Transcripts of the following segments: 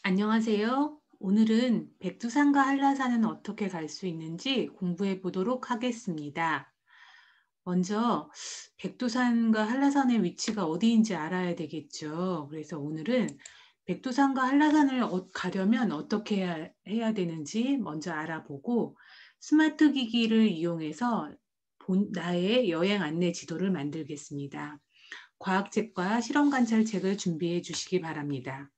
안녕하세요. 오늘은 백두산과 한라산은 어떻게 갈 수 있는지 공부해 보도록 하겠습니다. 먼저 백두산과 한라산의 위치가 어디인지 알아야 되겠죠. 그래서 오늘은 백두산과 한라산을 가려면 어떻게 해야 되는지 먼저 알아보고 스마트 기기를 이용해서 나의 여행 안내 지도를 만들겠습니다. 과학책과 실험 관찰책을 준비해 주시기 바랍니다.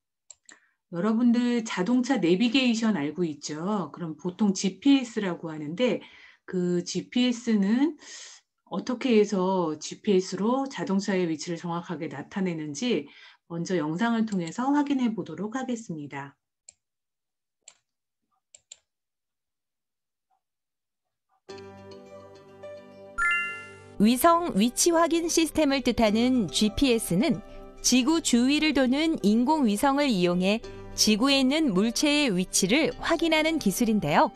여러분들 자동차 내비게이션 알고 있죠? 그럼 보통 GPS라고 하는데 그 GPS는 어떻게 해서 GPS로 자동차의 위치를 정확하게 나타내는지 먼저 영상을 통해서 확인해 보도록 하겠습니다. 위성 위치 확인 시스템을 뜻하는 GPS는 지구 주위를 도는 인공위성을 이용해 지구에 있는 물체의 위치를 확인하는 기술인데요.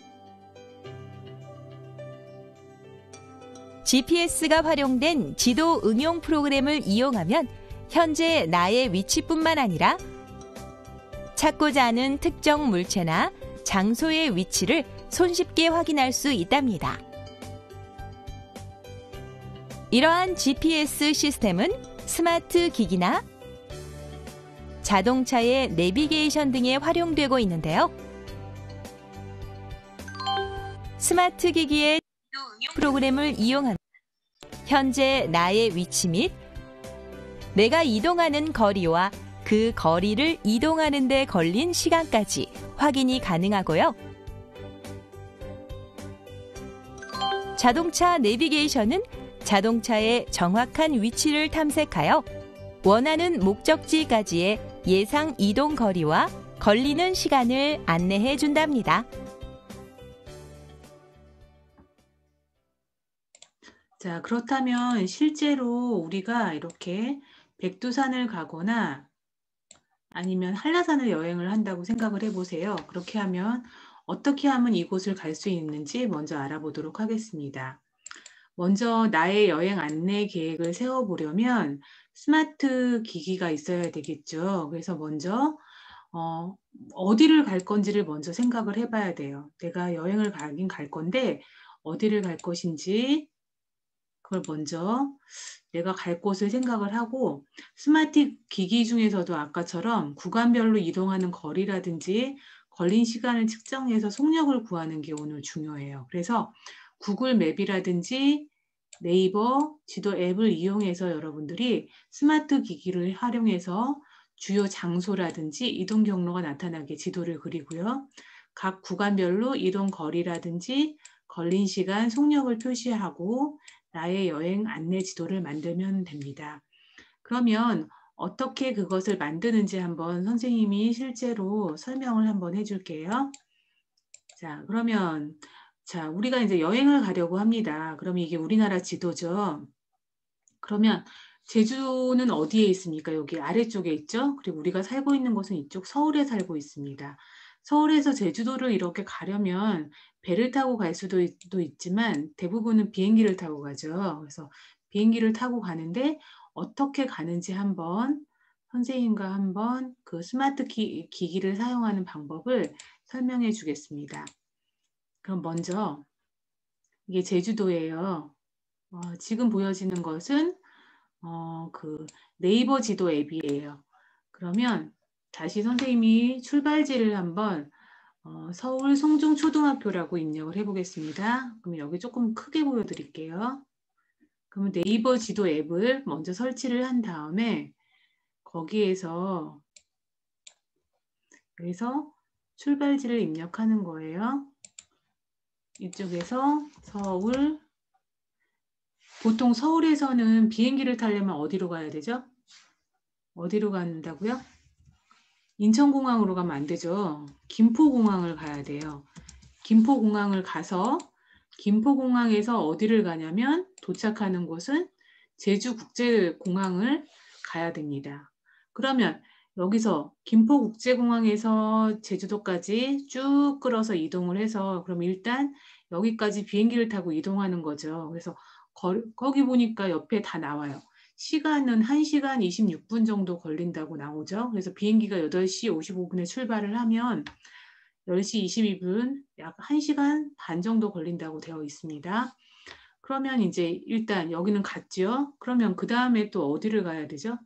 GPS가 활용된 지도 응용 프로그램을 이용하면 현재 나의 위치뿐만 아니라 찾고자 하는 특정 물체나 장소의 위치를 손쉽게 확인할 수 있답니다. 이러한 GPS 시스템은 스마트 기기나 자동차의 내비게이션 등에 활용되고 있는데요. 스마트 기기의 프로그램을 이용하면 현재 나의 위치 및 내가 이동하는 거리와 그 거리를 이동하는 데 걸린 시간까지 확인이 가능하고요. 자동차 내비게이션은 자동차의 정확한 위치를 탐색하여 원하는 목적지까지의 예상 이동 거리와 걸리는 시간을 안내해 준답니다. 자, 그렇다면 실제로 우리가 이렇게 백두산을 가거나 아니면 한라산을 여행을 한다고 생각을 해보세요. 그렇게 하면 어떻게 하면 이곳을 갈 수 있는지 먼저 알아보도록 하겠습니다. 먼저 나의 여행 안내 계획을 세워보려면 스마트 기기가 있어야 되겠죠. 그래서 먼저 어디를 갈 건지를 먼저 생각을 해봐야 돼요. 내가 여행을 가긴 갈 건데 어디를 갈 것인지 그걸 먼저 내가 갈 곳을 생각을 하고 스마트 기기 중에서도 아까처럼 구간별로 이동하는 거리라든지 걸린 시간을 측정해서 속력을 구하는 게 오늘 중요해요. 그래서 구글 맵이라든지 네이버 지도 앱을 이용해서 여러분들이 스마트 기기를 활용해서 주요 장소라든지 이동 경로가 나타나게 지도를 그리고요. 각 구간별로 이동 거리라든지 걸린 시간, 속력을 표시하고 나의 여행 안내 지도를 만들면 됩니다. 그러면 어떻게 그것을 만드는지 한번 선생님이 실제로 설명을 한번 해줄게요. 자, 그러면 우리가 이제 여행을 가려고 합니다. 그러면 이게 우리나라 지도죠. 그러면 제주는 어디에 있습니까? 여기 아래쪽에 있죠? 그리고 우리가 살고 있는 곳은 이쪽 서울에 살고 있습니다. 서울에서 제주도를 이렇게 가려면 배를 타고 갈 수도 있지만 대부분은 비행기를 타고 가죠. 그래서 비행기를 타고 가는데 어떻게 가는지 한번 선생님과 한번 그 스마트 기기를 사용하는 방법을 설명해 주겠습니다. 그럼 먼저 이게 제주도예요. 지금 보여지는 것은 그 네이버 지도 앱이에요. 그러면 다시 선생님이 출발지를 한번 서울 송중초등학교라고 입력을 해보겠습니다. 그럼 여기 조금 크게 보여드릴게요. 그러면 네이버 지도 앱을 먼저 설치를 한 다음에 거기에서 여기서 출발지를 입력하는 거예요. 이쪽에서 서울, 보통 서울에서는 비행기를 타려면 어디로 가야 되죠? 어디로 간다고요? 인천공항으로 가면 안 되죠. 김포공항을 가야 돼요. 김포공항을 가서 김포공항에서 어디를 가냐면 도착하는 곳은 제주국제공항을 가야 됩니다. 그러면 여기서 김포국제공항에서 제주도까지 쭉 끌어서 이동을 해서 그럼 일단 여기까지 비행기를 타고 이동하는 거죠. 그래서 거기 보니까 옆에 다 나와요. 시간은 1시간 26분 정도 걸린다고 나오죠. 그래서 비행기가 8시 55분에 출발을 하면 10시 22분 약 1시간 반 정도 걸린다고 되어 있습니다. 그러면 이제 일단 여기는 갔죠. 그러면 그 다음에 또 어디를 가야 되죠?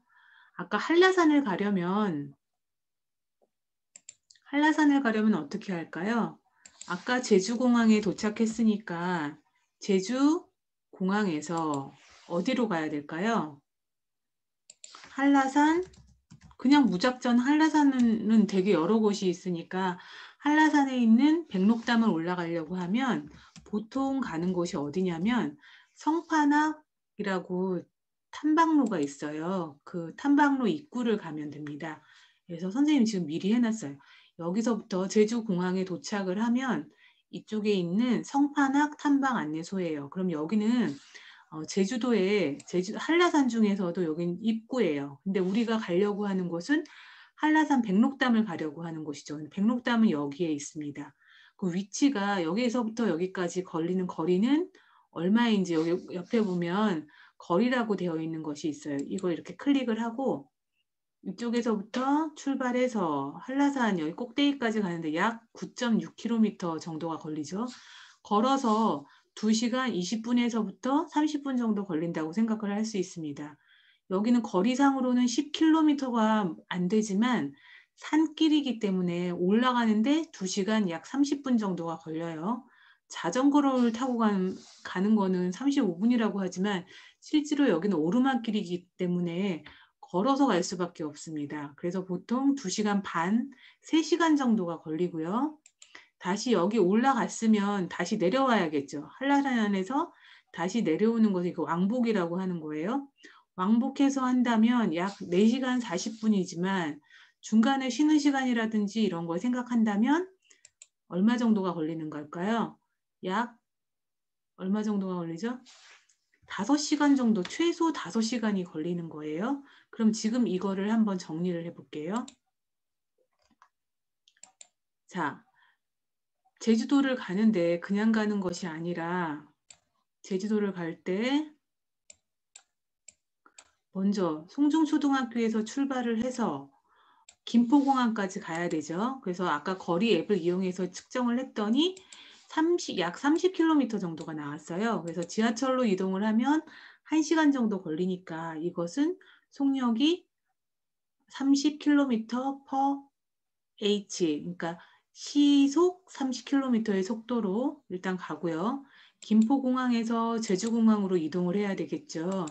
아까 한라산을 가려면 어떻게 할까요? 아까 제주공항에 도착했으니까 제주공항에서 어디로 가야 될까요? 한라산, 그냥 무작정 한라산은 되게 여러 곳이 있으니까 한라산에 있는 백록담을 올라가려고 하면 보통 가는 곳이 어디냐면 성판악이라고 탐방로가 있어요. 그 탐방로 입구를 가면 됩니다. 그래서 선생님이 지금 미리 해놨어요. 여기서부터 제주공항에 도착을 하면 이쪽에 있는 성판악 탐방 안내소예요. 그럼 여기는 제주도에 한라산 중에서도 여긴 입구예요. 근데 우리가 가려고 하는 곳은 한라산 백록담을 가려고 하는 곳이죠. 백록담은 여기에 있습니다. 그 위치가 여기에서부터 여기까지 걸리는 거리는 얼마인지 여기 옆에 보면 거리라고 되어 있는 것이 있어요. 이거 이렇게 클릭을 하고 이쪽에서부터 출발해서 한라산 여기 꼭대기까지 가는데 약 9.6km 정도가 걸리죠. 걸어서 2시간 20분에서부터 30분 정도 걸린다고 생각을 할 수 있습니다. 여기는 거리상으로는 10km가 안 되지만 산길이기 때문에 올라가는데 2시간 약 30분 정도가 걸려요. 자전거를 타고 가는 거는 35분이라고 하지만 실제로 여기는 오르막길이기 때문에 걸어서 갈 수밖에 없습니다. 그래서 보통 2시간 반, 3시간 정도가 걸리고요. 다시 여기 올라갔으면 다시 내려와야겠죠. 한라산에서 다시 내려오는 것이 그 왕복이라고 하는 거예요. 왕복해서 한다면 약 4시간 40분이지만 중간에 쉬는 시간이라든지 이런 걸 생각한다면 얼마 정도가 걸리는 걸까요? 약 얼마 정도가 걸리죠? 5시간 정도, 최소 5시간이 걸리는 거예요. 그럼 지금 이거를 한번 정리를 해볼게요. 자, 제주도를 가는데 그냥 가는 것이 아니라 제주도를 갈 때 먼저 송중초등학교에서 출발을 해서 김포공항까지 가야 되죠. 그래서 아까 거리 앱을 이용해서 측정을 했더니 약 30km 정도가 나왔어요. 그래서 지하철로 이동을 하면 1시간 정도 걸리니까 이것은 속력이 30km per h, 그러니까 시속 30km의 속도로 일단 가고요. 김포공항에서 제주공항으로 이동을 해야 되겠죠.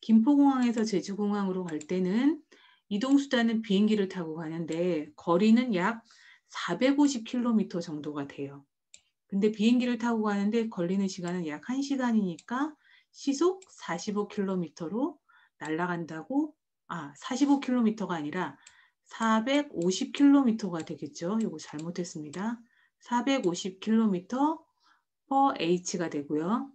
김포공항에서 제주공항으로 갈 때는 이동수단은 비행기를 타고 가는데 거리는 약 450km 정도가 돼요. 근데 비행기를 타고 가는데 걸리는 시간은 약 1시간이니까 시속 45km로 날아간다고, 45km가 아니라 450km가 되겠죠. 이거 잘못했습니다. 450km per h가 되고요.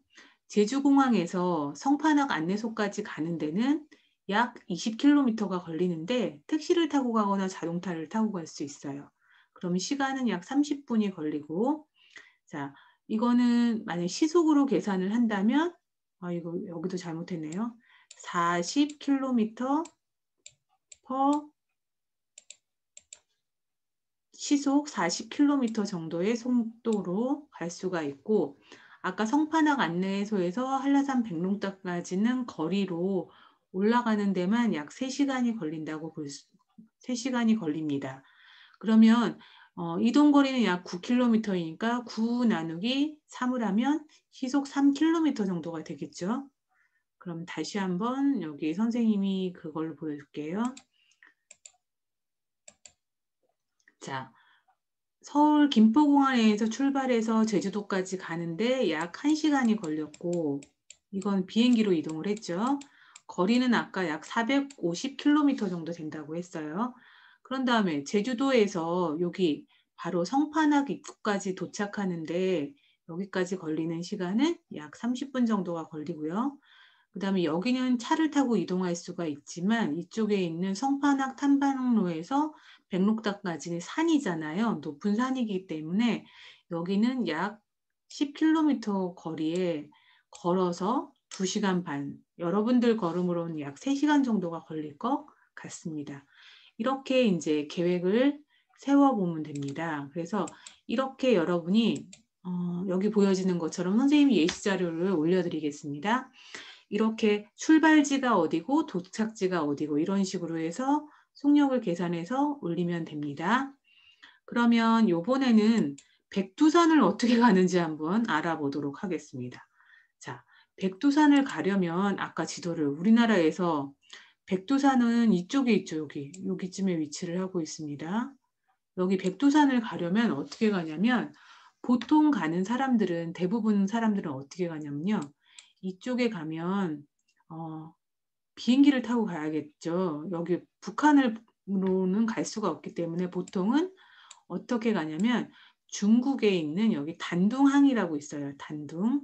제주공항에서 성판악 안내소까지 가는 데는 약 20km가 걸리는데 택시를 타고 가거나 자동차를 타고 갈 수 있어요. 그럼 시간은 약 30분이 걸리고, 자, 이거는 만약 시속으로 계산을 한다면, 이거 여기도 잘못했네요. 40km per 시속 40km 정도의 속도로 갈 수가 있고, 아까 성판악 안내소에서 한라산 백록담까지는 거리로 올라가는 데만 약 3시간이 걸린다고 3시간이 걸립니다. 그러면 이동 거리는 약 9km이니까 9 나누기 3을 하면 시속 3km 정도가 되겠죠. 그럼 다시 한번 여기 선생님이 그걸 보여줄게요. 자, 서울 김포공항에서 출발해서 제주도까지 가는데 약 1시간이 걸렸고, 이건 비행기로 이동을 했죠. 거리는 아까 약 450km 정도 된다고 했어요. 그런 다음에 제주도에서 여기 바로 성판악 입구까지 도착하는데 여기까지 걸리는 시간은 약 30분 정도가 걸리고요. 그 다음에 여기는 차를 타고 이동할 수가 있지만 이쪽에 있는 성판악 탐방로에서 백록담까지는 산이잖아요. 높은 산이기 때문에 여기는 약 10km 거리에 걸어서 2시간 반, 여러분들 걸음으로는 약 3시간 정도가 걸릴 것 같습니다. 이렇게 이제 계획을 세워보면 됩니다. 그래서 이렇게 여러분이 여기 보여지는 것처럼 선생님이 예시 자료를 올려드리겠습니다. 이렇게 출발지가 어디고 도착지가 어디고 이런 식으로 해서 속력을 계산해서 올리면 됩니다. 그러면 이번에는 백두산을 어떻게 가는지 한번 알아보도록 하겠습니다. 자, 백두산을 가려면 아까 지도를 우리나라에서 백두산은 이쪽에 있죠. 여기쯤에 위치를 하고 있습니다. 여기 백두산을 가려면 어떻게 가냐면 보통 가는 사람들은 대부분 사람들은 어떻게 가냐면요. 이쪽에 가면 비행기를 타고 가야겠죠. 여기 북한으로는 갈 수가 없기 때문에 보통은 어떻게 가냐면 중국에 있는 여기 단둥항이라고 있어요. 단둥.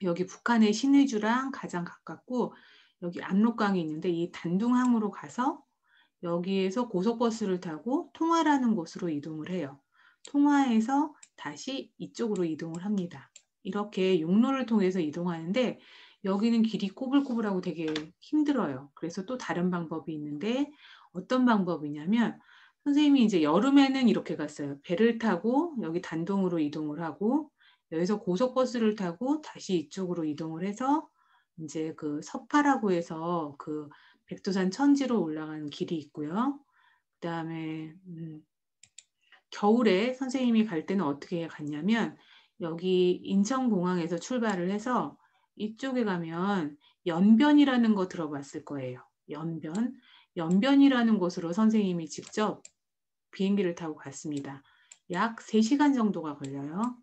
여기 북한의 신의주랑 가장 가깝고 여기 압록강이 있는데 이 단둥항으로 가서 여기에서 고속버스를 타고 통화라는 곳으로 이동을 해요. 통화에서 다시 이쪽으로 이동을 합니다. 이렇게 육로를 통해서 이동하는데 여기는 길이 꼬불꼬불하고 되게 힘들어요. 그래서 또 다른 방법이 있는데 어떤 방법이냐면 선생님이 이제 여름에는 이렇게 갔어요. 배를 타고 여기 단동으로 이동을 하고 여기서 고속버스를 타고 다시 이쪽으로 이동을 해서 이제 그 서파라고 해서 그 백두산 천지로 올라가는 길이 있고요. 그 다음에 겨울에 선생님이 갈 때는 어떻게 갔냐면 여기 인천공항에서 출발을 해서 이쪽에 가면 연변이라는 거 들어봤을 거예요. 연변. 연변이라는 곳으로 선생님이 직접 비행기를 타고 갔습니다. 약 3시간 정도가 걸려요.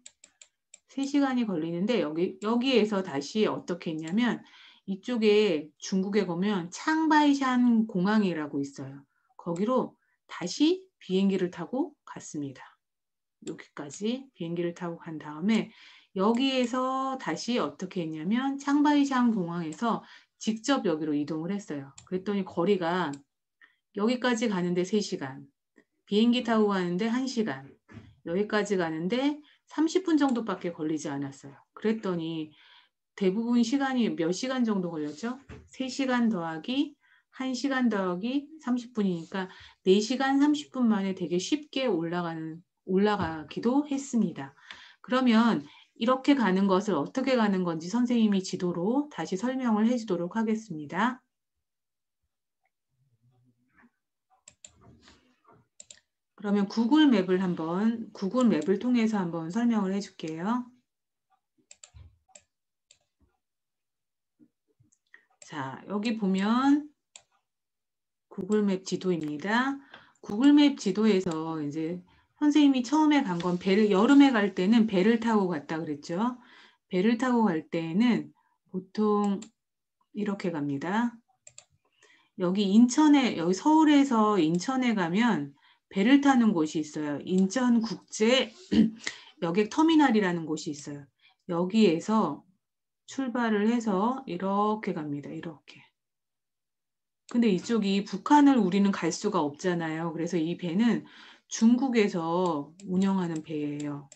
3시간이 걸리는데 여기에서 다시 어떻게 했냐면 이쪽에 중국에 보면 창바이샨 공항이라고 있어요. 거기로 다시 비행기를 타고 갔습니다. 여기까지 비행기를 타고 간 다음에 여기에서 다시 어떻게 했냐면 창바이샨 공항에서 직접 여기로 이동을 했어요. 그랬더니 거리가 여기까지 가는데 3시간, 비행기 타고 가는데 1시간, 여기까지 가는데 30분 정도밖에 걸리지 않았어요. 그랬더니 대부분 시간이 몇 시간 정도 걸렸죠? 3시간 더하기 1시간 더하기 30분이니까 4시간 30분 만에 되게 쉽게 올라가기도 했습니다. 그러면 이렇게 가는 것을 어떻게 가는 건지 선생님이 지도로 다시 설명을 해주도록 하겠습니다. 그러면 구글 맵을 통해서 한번 설명을 해줄게요. 자, 여기 보면 구글 맵 지도입니다. 구글 맵 지도에서 이제 선생님이 처음에 간 건 여름에 갈 때는 배를 타고 갔다 그랬죠. 배를 타고 갈 때는 보통 이렇게 갑니다. 여기 서울에서 인천에 가면 배를 타는 곳이 있어요. 인천국제 여객터미널이라는 곳이 있어요. 여기에서 출발을 해서 이렇게 갑니다. 이렇게. 근데 이쪽이 북한을 우리는 갈 수가 없잖아요. 그래서 이 배는 중국에서 운영하는 배예요.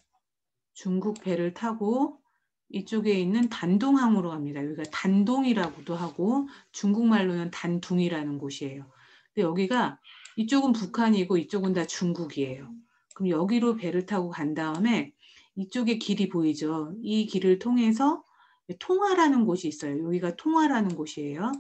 중국 배를 타고 이쪽에 있는 단둥항으로 갑니다. 여기가 단동이라고도 하고 중국말로는 단둥이라는 곳이에요. 근데 여기가 이쪽은 북한이고 이쪽은 다 중국이에요. 그럼 여기로 배를 타고 간 다음에 이쪽에 길이 보이죠? 이 길을 통해서 통화라는 곳이 있어요. 여기가 통화라는 곳이에요.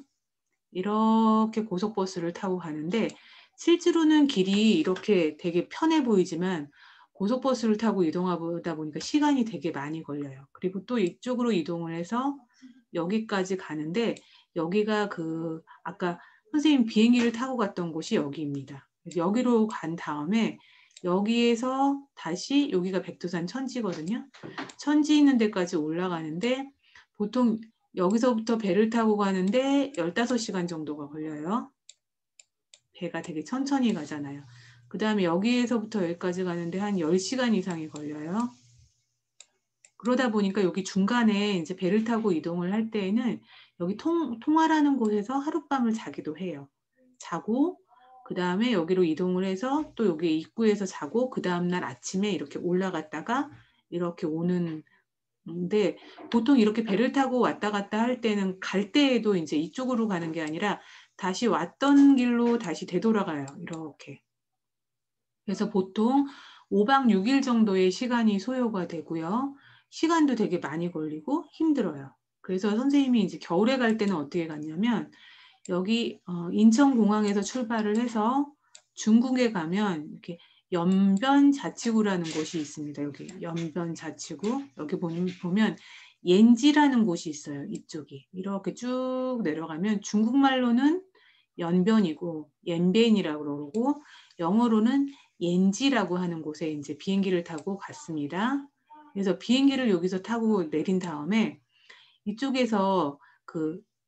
이렇게 고속버스를 타고 가는데 실제로는 길이 이렇게 되게 편해 보이지만 고속버스를 타고 이동하다 보니까 시간이 되게 많이 걸려요. 그리고 또 이쪽으로 이동을 해서 여기까지 가는데 여기가 아까 선생님 비행기를 타고 갔던 곳이 여기입니다. 그래서 여기로 간 다음에 여기에서 다시 여기가 백두산 천지거든요. 천지 있는 데까지 올라가는데 보통 여기서부터 배를 타고 가는데 15시간 정도가 걸려요. 배가 되게 천천히 가잖아요. 그 다음에 여기에서부터 여기까지 가는데 한 10시간 이상이 걸려요. 그러다 보니까 여기 중간에 이제 배를 타고 이동을 할 때에는 여기 통화라는 곳에서 하룻밤을 자기도 해요. 자고 그 다음에 여기로 이동을 해서 또 여기 입구에서 자고 그 다음날 아침에 이렇게 올라갔다가 이렇게 오는 근데 보통 이렇게 배를 타고 왔다 갔다 할 때는 갈 때에도 이제 이쪽으로 가는 게 아니라 다시 왔던 길로 다시 되돌아가요. 이렇게. 그래서 보통 5박 6일 정도의 시간이 소요가 되고요. 시간도 되게 많이 걸리고 힘들어요. 그래서 선생님이 이제 겨울에 갈 때는 어떻게 갔냐면 여기 인천공항에서 출발을 해서 중국에 가면 이렇게 연변자치구라는 곳이 있습니다. 여기 연변자치구 여기 보면 옌지라는 곳이 있어요. 이쪽이 이렇게 쭉 내려가면 중국말로는 연변이고 옌변이라고 그러고 영어로는 옌지라고 하는 곳에 이제 비행기를 타고 갔습니다. 그래서 비행기를 여기서 타고 내린 다음에 이쪽에서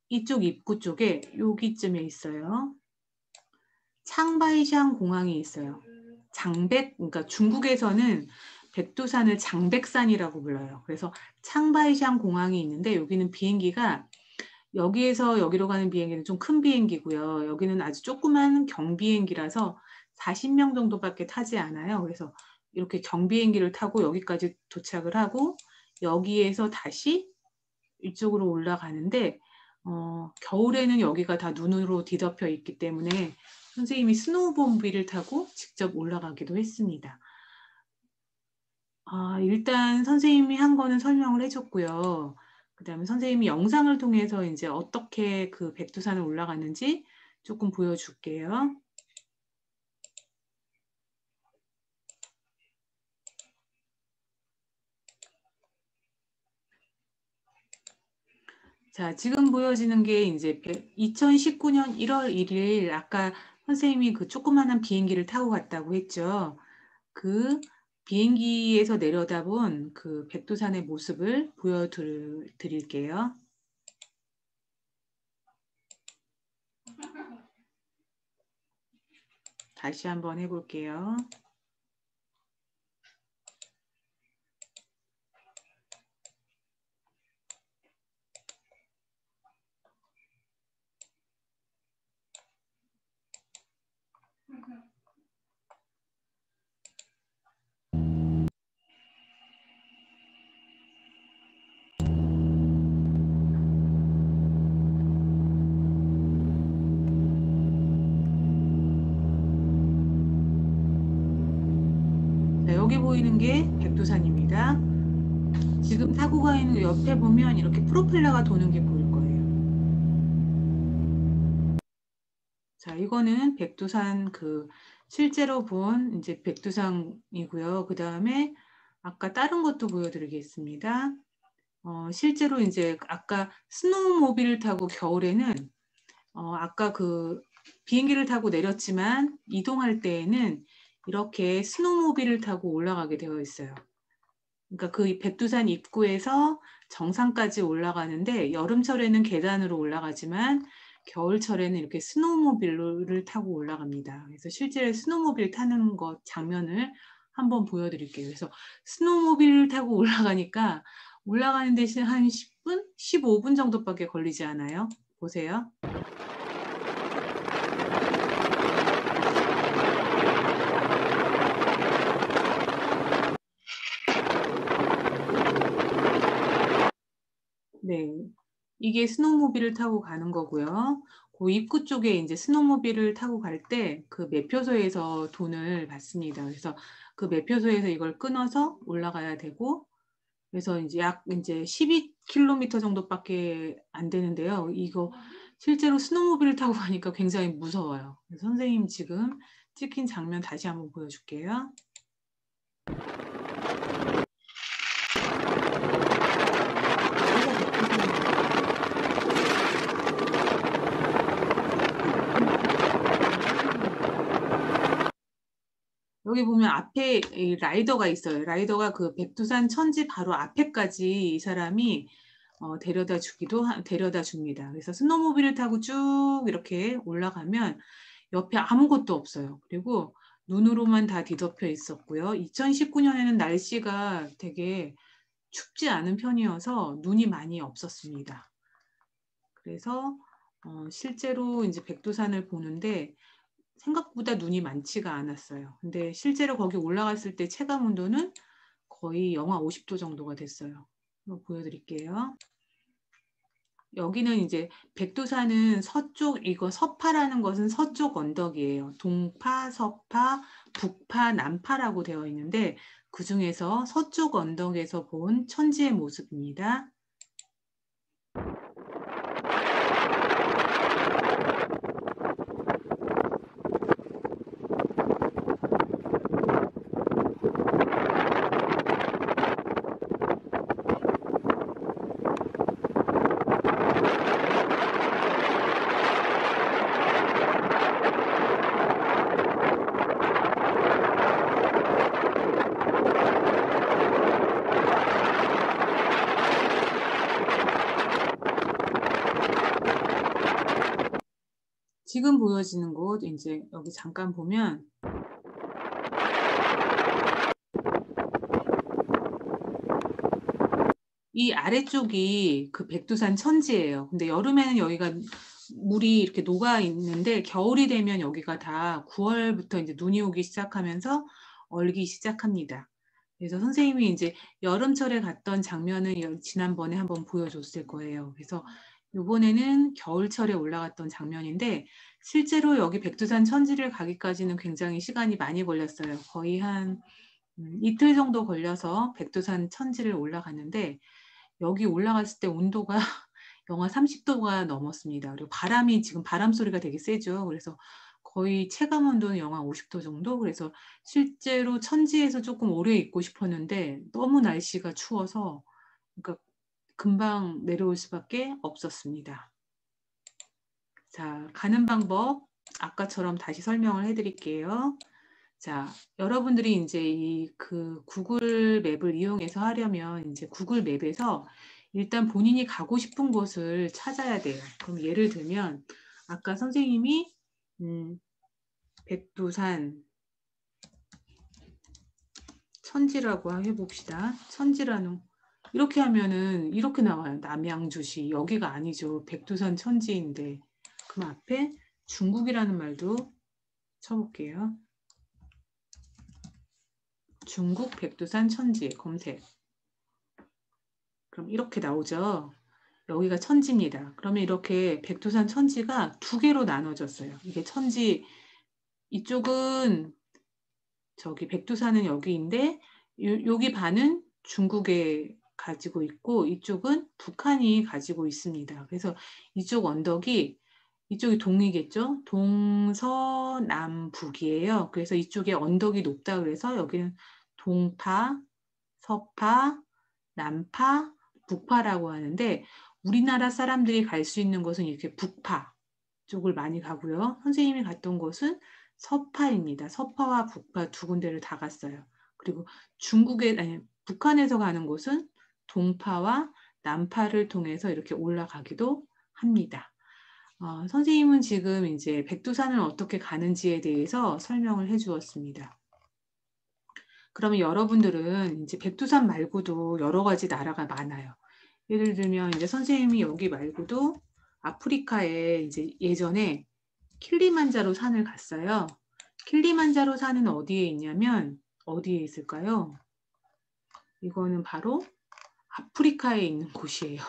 이쪽 입구 쪽에 여기쯤에 있어요. 창바이샹 공항이 있어요. 그러니까 중국에서는 백두산을 장백산이라고 불러요. 그래서 창바이샹 공항이 있는데 여기는 비행기가 여기에서 여기로 가는 비행기는 좀 큰 비행기고요. 여기는 아주 조그만 경비행기라서 40명 정도밖에 타지 않아요. 그래서 이렇게 경비행기를 타고 여기까지 도착을 하고 여기에서 다시 이쪽으로 올라가는데 겨울에는 여기가 다 눈으로 뒤덮여 있기 때문에 선생님이 스노우모빌을 타고 직접 올라가기도 했습니다. 일단 선생님이 한 거는 설명을 해줬고요. 그 다음에 선생님이 영상을 통해서 이제 어떻게 그 백두산을 올라갔는지 조금 보여줄게요. 자, 지금 보여지는 게 이제 2019년 1월 1일 아까 선생님이 그 조그마한 비행기를 타고 갔다고 했죠. 그 비행기에서 내려다본 그 백두산의 모습을 보여드릴게요. 다시 한번 해볼게요. 자, 여기 보이는 게 백두산입니다. 지금 타고 가 있는 옆에 보면 이렇게 프로펠러가 도는 게 보일 거예요. 자, 이거는 백두산 실제로 본 이제 백두산이고요. 그 다음에 아까 다른 것도 보여드리겠습니다. 실제로 이제 아까 스노우모빌을 타고 겨울에는 아까 비행기를 타고 내렸지만 이동할 때에는 이렇게 스노우모빌을 타고 올라가게 되어 있어요. 그러니까 그 백두산 입구에서 정상까지 올라가는데 여름철에는 계단으로 올라가지만 겨울철에는 이렇게 스노우모빌을 타고 올라갑니다. 그래서 실제 스노우모빌 타는 것 장면을 한번 보여드릴게요. 그래서 스노우모빌을 타고 올라가니까 올라가는 대신 한 10분, 15분 정도밖에 걸리지 않아요. 보세요. 네, 이게 스노우모빌을 타고 가는 거고요. 그 입구 쪽에 이제 스노우모빌을 타고 갈 때 그 매표소에서 돈을 받습니다. 그래서 그 매표소에서 이걸 끊어서 올라가야 되고, 그래서 이제 약 이제 12km 정도밖에 안 되는데요. 이거 실제로 스노우모빌을 타고 가니까 굉장히 무서워요. 그래서 선생님 지금 찍힌 장면 다시 한번 보여줄게요. 여기 보면 앞에 라이더가 있어요. 라이더가 그 백두산 천지 바로 앞에까지 이 사람이 데려다 줍니다. 그래서 스노우모빌을 타고 쭉 이렇게 올라가면 옆에 아무것도 없어요. 그리고 눈으로만 다 뒤덮여 있었고요. 2019년에는 날씨가 되게 춥지 않은 편이어서 눈이 많이 없었습니다. 그래서 실제로 이제 백두산을 보는데 생각보다 눈이 많지가 않았어요. 근데 실제로 거기 올라갔을 때 체감 온도는 거의 영하 50도 정도가 됐어요. 보여드릴게요. 여기는 이제 백두산은 서쪽, 이거 서파라는 것은 서쪽 언덕이에요. 동파, 서파, 북파, 남파라고 되어 있는데 그 중에서 서쪽 언덕에서 본 천지의 모습입니다. 지금 보여지는 곳 이제 여기 잠깐 보면 이 아래쪽이 그 백두산 천지예요. 근데 여름에는 여기가 물이 이렇게 녹아 있는데 겨울이 되면 여기가 다 9월부터 이제 눈이 오기 시작하면서 얼기 시작합니다. 그래서 선생님이 이제 여름철에 갔던 장면을 지난번에 한번 보여줬을 거예요. 그래서 이번에는 겨울철에 올라갔던 장면인데 실제로 여기 백두산 천지를 가기까지는 굉장히 시간이 많이 걸렸어요. 거의 한 이틀 정도 걸려서 백두산 천지를 올라갔는데 여기 올라갔을 때 온도가 영하 30도가 넘었습니다. 그리고 바람이 지금 바람 소리가 되게 세죠. 그래서 거의 체감 온도는 영하 50도 정도. 그래서 실제로 천지에서 조금 오래 있고 싶었는데 너무 날씨가 추워서 그러니까 금방 내려올 수밖에 없었습니다. 자, 가는 방법 아까처럼 다시 설명을 해드릴게요. 자, 여러분들이 이제 그 구글 맵을 이용해서 하려면 이제 구글 맵에서 일단 본인이 가고 싶은 곳을 찾아야 돼요. 그럼 예를 들면 아까 선생님이 백두산 천지라고 해봅시다. 천지라는 이렇게 하면은 이렇게 나와요. 남양주시 여기가 아니죠. 백두산 천지인데 그럼 앞에 중국이라는 말도 쳐볼게요. 중국 백두산 천지 검색. 그럼 이렇게 나오죠. 여기가 천지입니다. 그러면 이렇게 백두산 천지가 두 개로 나눠졌어요. 이게 천지 이쪽은 저기 백두산은 여기인데 여기 반은 중국에 가지고 있고 이쪽은 북한이 가지고 있습니다. 그래서 이쪽 언덕이 이쪽이 동이겠죠. 동서남북이에요. 그래서 이쪽에 언덕이 높다 그래서 여기는 동파, 서파, 남파, 북파라고 하는데 우리나라 사람들이 갈 수 있는 곳은 이렇게 북파 쪽을 많이 가고요. 선생님이 갔던 곳은 서파입니다. 서파와 북파 두 군데를 다 갔어요. 그리고 북한에서 가는 곳은 동파와 남파를 통해서 이렇게 올라가기도 합니다. 선생님은 지금 이제 백두산을 어떻게 가는지에 대해서 설명을 해 주었습니다. 그러면 여러분들은 이제 백두산 말고도 여러 가지 나라가 많아요. 예를 들면 이제 선생님이 여기 말고도 아프리카에 이제 예전에 킬리만자로 산을 갔어요. 킬리만자로 산은 어디에 있냐면 어디에 있을까요? 이거는 바로 아프리카에 있는 곳이에요.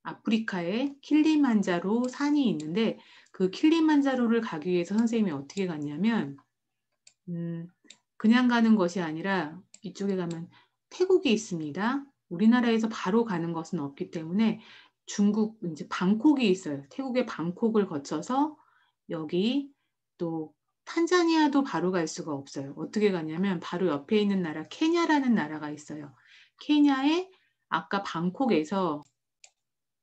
아프리카에 킬리만자로 산이 있는데 그 킬리만자로를 가기 위해서 선생님이 어떻게 갔냐면 그냥 가는 것이 아니라 이쪽에 가면 태국이 있습니다. 우리나라에서 바로 가는 것은 없기 때문에 중국 이제 방콕이 있어요. 태국의 방콕을 거쳐서 여기 또 탄자니아도 바로 갈 수가 없어요. 어떻게 가냐면 바로 옆에 있는 나라 케냐라는 나라가 있어요. 케냐에 아까 방콕에서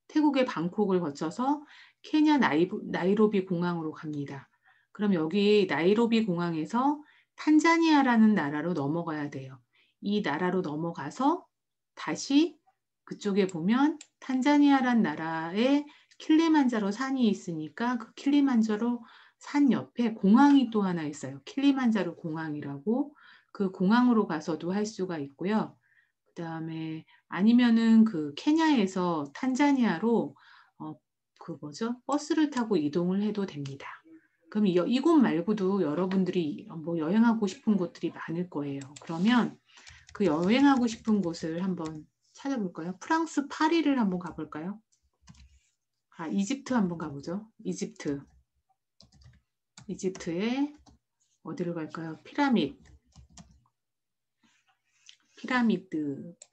태국의 방콕을 거쳐서 케냐 나이로비 공항으로 갑니다. 그럼 여기 나이로비 공항에서 탄자니아라는 나라로 넘어가야 돼요. 이 나라로 넘어가서 다시 그쪽에 보면 탄자니아란 나라에 킬리만자로 산이 있으니까 그 킬리만자로 산 옆에 공항이 또 하나 있어요. 킬리만자로 공항이라고 그 공항으로 가서도 할 수가 있고요. 그 다음에 아니면은 그 케냐에서 탄자니아로 버스를 타고 이동을 해도 됩니다. 그럼 이곳 말고도 여러분들이 뭐 여행하고 싶은 곳들이 많을 거예요. 그러면 그 여행하고 싶은 곳을 한번 찾아볼까요? 프랑스 파리를 한번 가볼까요? 이집트 한번 가보죠. 이집트에 어디를 갈까요? 피라미드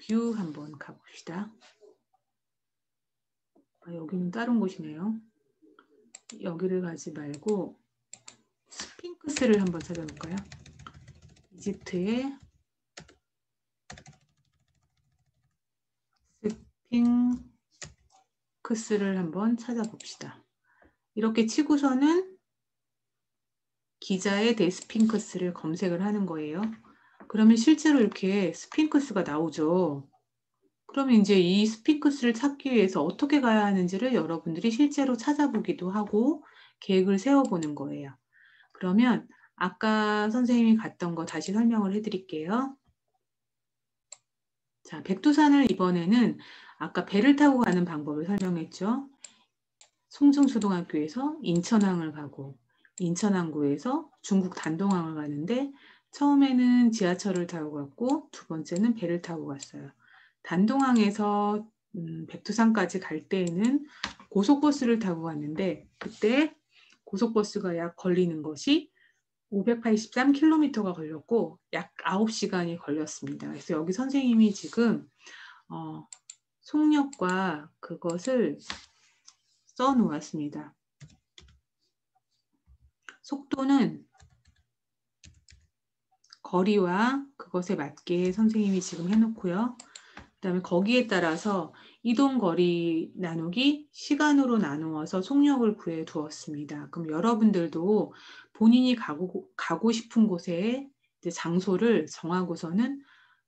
뷰 한번 가봅시다. 여기는 다른 곳이네요. 여기를 가지 말고 스핑크스를 한번 찾아볼까요? 이집트의 스핑크스를 한번 찾아봅시다. 이렇게 치고서는 기자의 데스핑크스를 검색을 하는 거예요. 그러면 실제로 이렇게 스핑크스가 나오죠. 그러면 이제 이 스핑크스를 찾기 위해서 어떻게 가야 하는지를 여러분들이 실제로 찾아보기도 하고 계획을 세워보는 거예요. 그러면 아까 선생님이 갔던 거 다시 설명을 해드릴게요. 자, 백두산을 이번에는 아까 배를 타고 가는 방법을 설명했죠. 송정초등학교에서 인천항을 가고 인천항구에서 중국 단동항을 가는데 처음에는 지하철을 타고 갔고 두 번째는 배를 타고 갔어요. 단동항에서 백두산까지 갈 때에는 고속버스를 타고 갔는데 그때 고속버스가 약 걸리는 것이 583km가 걸렸고 약 9시간이 걸렸습니다. 그래서 여기 선생님이 지금 속력과 그것을 써 놓았습니다. 속도는 거리와 그것에 맞게 선생님이 지금 해놓고요. 그 다음에 거기에 따라서 이동 거리 나누기 시간으로 나누어서 속력을 구해 두었습니다. 그럼 여러분들도 본인이 가고 싶은 곳에 이제 장소를 정하고서는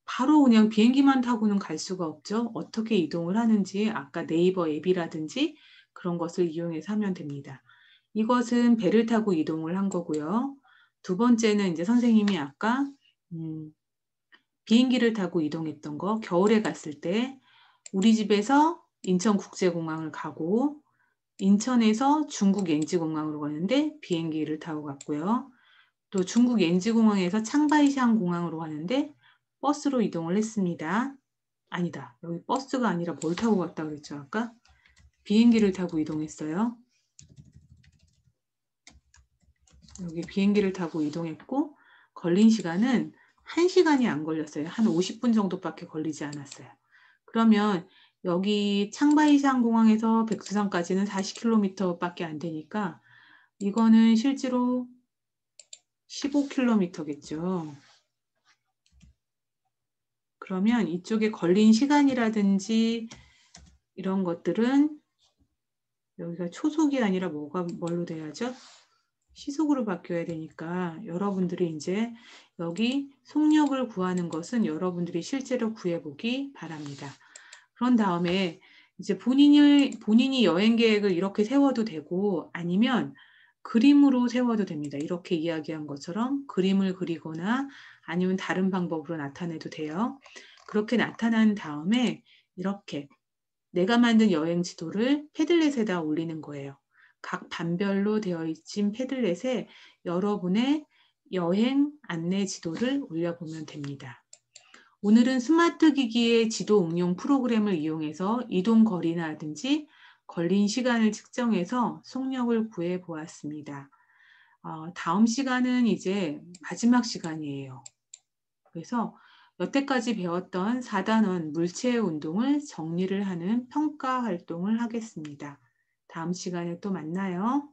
바로 그냥 비행기만 타고는 갈 수가 없죠. 어떻게 이동을 하는지 아까 네이버 앱이라든지 그런 것을 이용해서 하면 됩니다. 이것은 배를 타고 이동을 한 거고요. 두 번째는 이제 선생님이 아까 비행기를 타고 이동했던 거, 겨울에 갔을 때 우리 집에서 인천국제공항을 가고 인천에서 중국 옌지공항으로 가는데 비행기를 타고 갔고요. 또 중국 옌지공항에서 창바이샹 공항으로 가는데 버스로 이동을 했습니다. 아니다. 여기 버스가 아니라 뭘 타고 갔다 그랬죠? 아까? 비행기를 타고 이동했어요. 여기 비행기를 타고 이동했고 걸린 시간은 1시간이 안 걸렸어요. 한 50분 정도밖에 걸리지 않았어요. 그러면 여기 창바이샹 공항에서 백두산까지는 40km밖에 안 되니까 이거는 실제로 15km겠죠. 그러면 이쪽에 걸린 시간이라든지 이런 것들은 여기가 초속이 아니라 뭘로 돼야죠? 시속으로 바뀌어야 되니까 여러분들이 이제 여기 속력을 구하는 것은 여러분들이 실제로 구해보기 바랍니다. 그런 다음에 이제 본인이 여행 계획을 이렇게 세워도 되고 아니면 그림으로 세워도 됩니다. 이렇게 이야기한 것처럼 그림을 그리거나 아니면 다른 방법으로 나타내도 돼요. 그렇게 나타난 다음에 이렇게 내가 만든 여행 지도를 패들렛에다 올리는 거예요. 각 반별로 되어 있는 패들렛에 여러분의 여행 안내 지도를 올려보면 됩니다. 오늘은 스마트 기기의 지도 응용 프로그램을 이용해서 이동 거리라든지 걸린 시간을 측정해서 속력을 구해 보았습니다. 다음 시간은 이제 마지막 시간이에요. 그래서 여태까지 배웠던 4단원 물체의 운동을 정리를 하는 평가 활동을 하겠습니다. 다음 시간에 또 만나요.